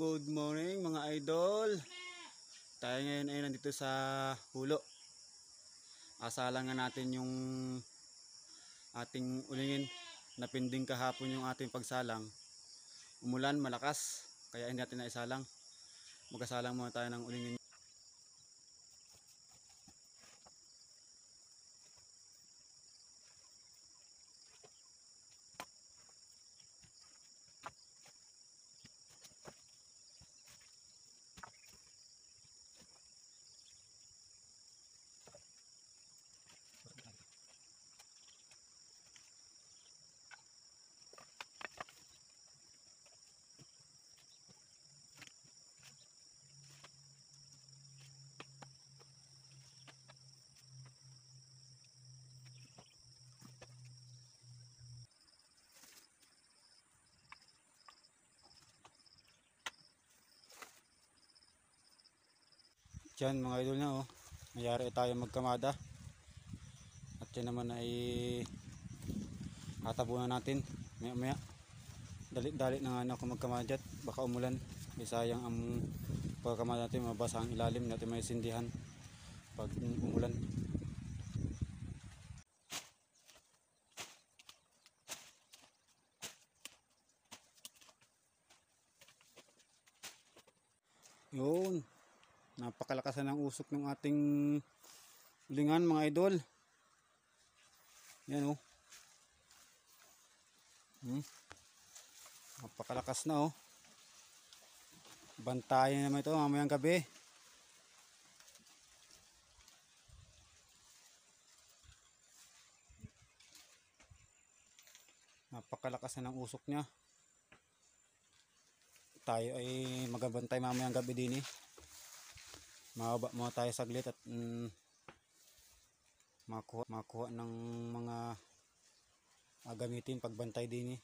good morning mga idol. Tayo ngayon ay nandito sa hulo. Asalang nga natin yung ating ulingin. Napinding kahapon yung ating pagsalang. Umulan malakas, kaya hindi natin naisalang. Magkasalang muna tayo ng ulingin. Diyan mga idol na oh. Mayari tayo magkamada. At yan naman ay hatabunan natin maya maya. Dali na nga ako magkamada at baka umulan. Sayang ang pagkamada natin, mabasa ang ilalim natin, may sindihan pag umulan. Yun, napakalakasan ng usok ng ating ulingan mga idol. Yan oh. Napakalakas na oh. Bantayan naman ito mamayang gabi. Napakalakas na ng usok niya. Tayo ay magabantay mamayang gabi din eh. Mababa muna tayo saglit at makuha ng mga gamitin pagbantay din eh.